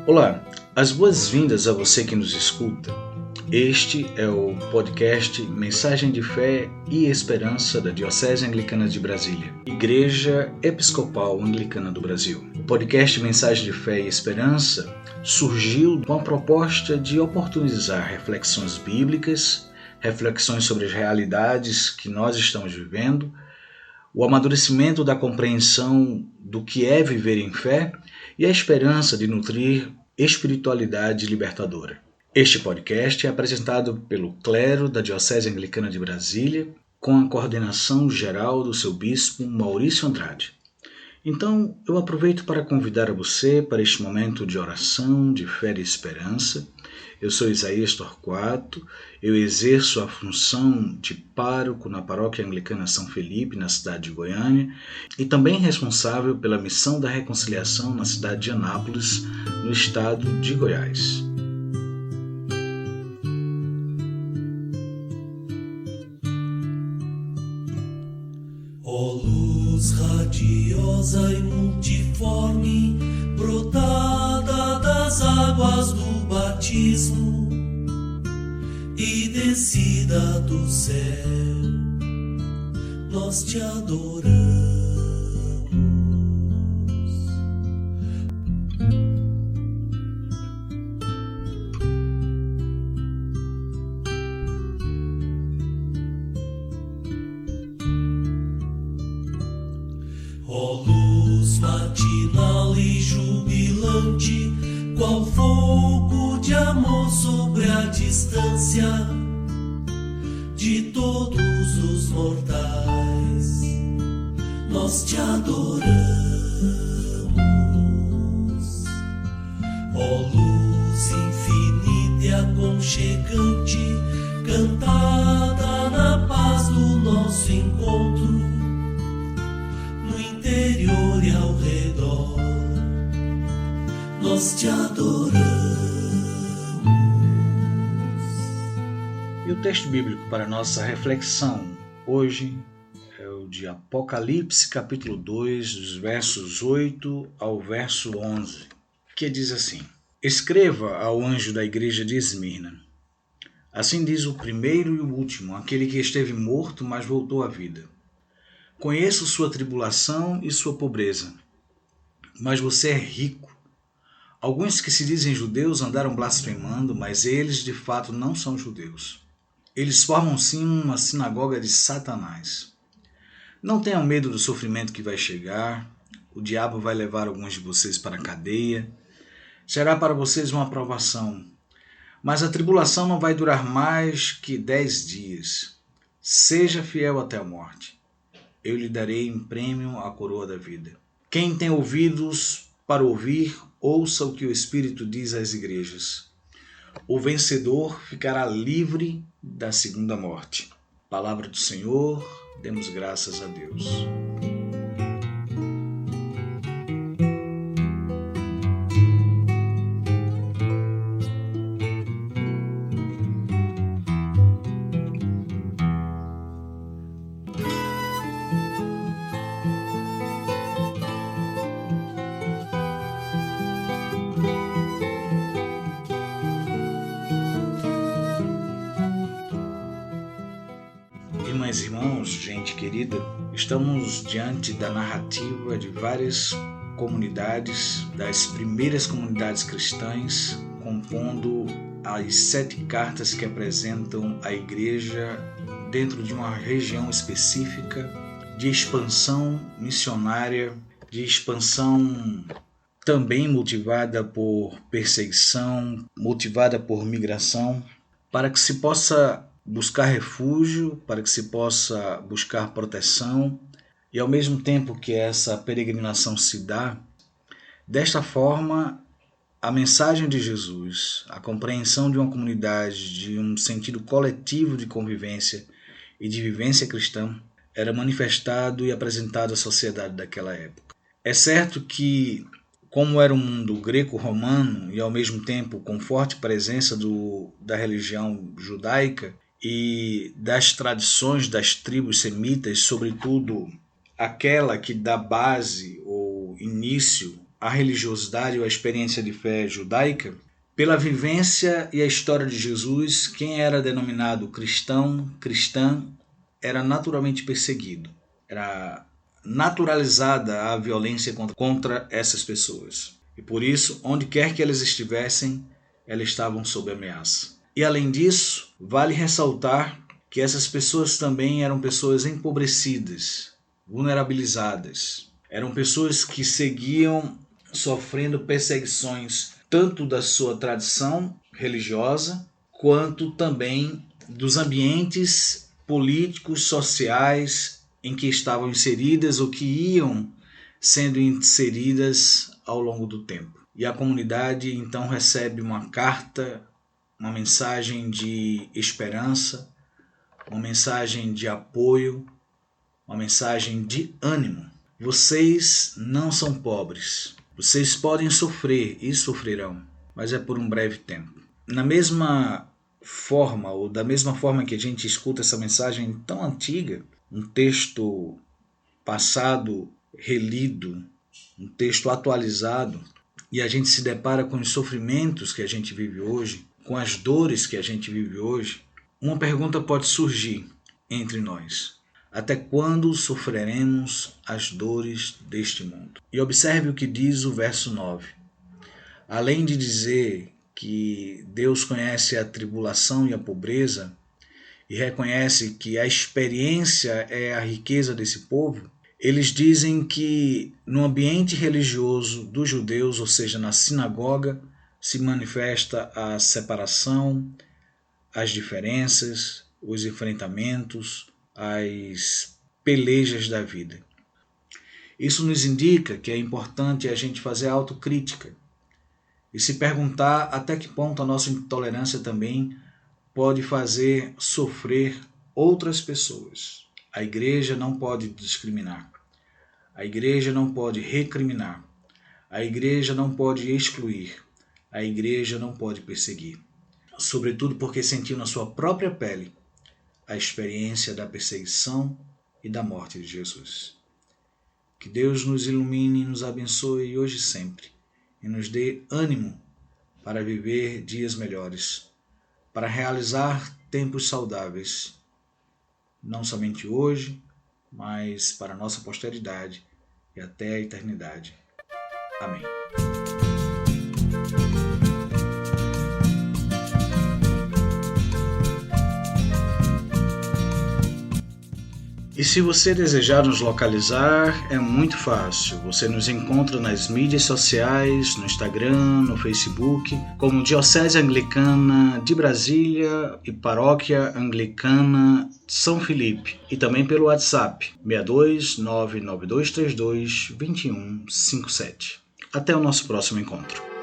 Olá, as boas-vindas a você que nos escuta. Este é o podcast Mensagem de Fé e Esperança da Diocese Anglicana de Brasília, Igreja Episcopal Anglicana do Brasil. O podcast Mensagem de Fé e Esperança surgiu com a proposta de oportunizar reflexões bíblicas, reflexões sobre as realidades que nós estamos vivendo, o amadurecimento da compreensão do que é viver em fé e a esperança de nutrir espiritualidade libertadora. Este podcast é apresentado pelo clero da Diocese Anglicana de Brasília, com a coordenação geral do seu bispo Maurício Andrade. Então, eu aproveito para convidar a você para este momento de oração, de fé e esperança. Eu sou Isaías Torquato, eu exerço a função de pároco na Paróquia Anglicana São Felipe, na cidade de Goiânia, e também responsável pela missão da reconciliação na cidade de Anápolis, no estado de Goiás. Ó luz radiosa e multiforme, brotada das águas do batismo e descida do céu, nós te adoramos. Ó luz matinal e jubilante, qual fogo de amor sobre a distância de todos os mortais, nós te adoramos. Ó luz infinita e aconchegante, cantada na paz do nosso encontro, no interior e ao redor, nós te adoramos. E o texto bíblico para nossa reflexão hoje é o de Apocalipse, capítulo 2, dos versos 8 ao verso 11, que diz assim: Escreva ao anjo da igreja de Esmirna. Assim diz o primeiro e o último, aquele que esteve morto, mas voltou à vida. Conheço sua tribulação e sua pobreza, mas você é rico. Alguns que se dizem judeus andaram blasfemando, mas eles de fato não são judeus. Eles formam sim uma sinagoga de Satanás. Não tenham medo do sofrimento que vai chegar. O diabo vai levar alguns de vocês para a cadeia. Será para vocês uma provação. Mas a tribulação não vai durar mais que 10 dias. Seja fiel até a morte. Eu lhe darei em prêmio a coroa da vida. Quem tem ouvidos para ouvir, ouça o que o Espírito diz às igrejas. O vencedor ficará livre da segunda morte. Palavra do Senhor, demos graças a Deus. Irmãs e irmãos, gente querida, estamos diante da narrativa de várias comunidades, das primeiras comunidades cristãs, compondo as 7 cartas que apresentam a igreja dentro de uma região específica de expansão missionária, de expansão também motivada por perseguição, motivada por migração, para que se possa buscar refúgio, para que se possa buscar proteção, e ao mesmo tempo que essa peregrinação se dá, desta forma a mensagem de Jesus, a compreensão de uma comunidade, de um sentido coletivo de convivência e de vivência cristã, era manifestado e apresentado à sociedade daquela época. É certo que, como era um mundo greco-romano e ao mesmo tempo com forte presença da religião judaica e das tradições das tribos semitas, sobretudo aquela que dá base ou início à religiosidade ou à experiência de fé judaica, pela vivência e a história de Jesus, quem era denominado cristã, era naturalmente perseguido. Era naturalizada a violência contra essas pessoas. E por isso, onde quer que elas estivessem, elas estavam sob ameaça. E além disso, vale ressaltar que essas pessoas também eram pessoas empobrecidas, vulnerabilizadas. Eram pessoas que seguiam sofrendo perseguições tanto da sua tradição religiosa, quanto também dos ambientes políticos, sociais em que estavam inseridas ou que iam sendo inseridas ao longo do tempo. E a comunidade então recebe uma carta, uma mensagem de esperança, uma mensagem de apoio, uma mensagem de ânimo. Vocês não são pobres. Vocês podem sofrer e sofrerão, mas é por um breve tempo. Na mesma forma, ou da mesma forma que a gente escuta essa mensagem tão antiga, um texto passado, relido, um texto atualizado, e a gente se depara com os sofrimentos que a gente vive hoje, com as dores que a gente vive hoje, uma pergunta pode surgir entre nós: até quando sofreremos as dores deste mundo? E observe o que diz o verso 9. Além de dizer que Deus conhece a tribulação e a pobreza e reconhece que a experiência é a riqueza desse povo, eles dizem que no ambiente religioso dos judeus, ou seja, na sinagoga, se manifesta a separação, as diferenças, os enfrentamentos, as pelejas da vida. Isso nos indica que é importante a gente fazer autocrítica e se perguntar até que ponto a nossa intolerância também pode fazer sofrer outras pessoas. A igreja não pode discriminar. A igreja não pode recriminar. A igreja não pode excluir. A igreja não pode perseguir. Sobretudo porque sentiu na sua própria pele a experiência da perseguição e da morte de Jesus. Que Deus nos ilumine e nos abençoe hoje e sempre, e nos dê ânimo para viver dias melhores, para realizar tempos saudáveis, não somente hoje, mas para a nossa posteridade e até a eternidade. Amém. E se você desejar nos localizar, é muito fácil. Você nos encontra nas mídias sociais, no Instagram, no Facebook, como Diocese Anglicana de Brasília e Paróquia Anglicana São Felipe. E também pelo WhatsApp, 62 99232 2157. Até o nosso próximo encontro.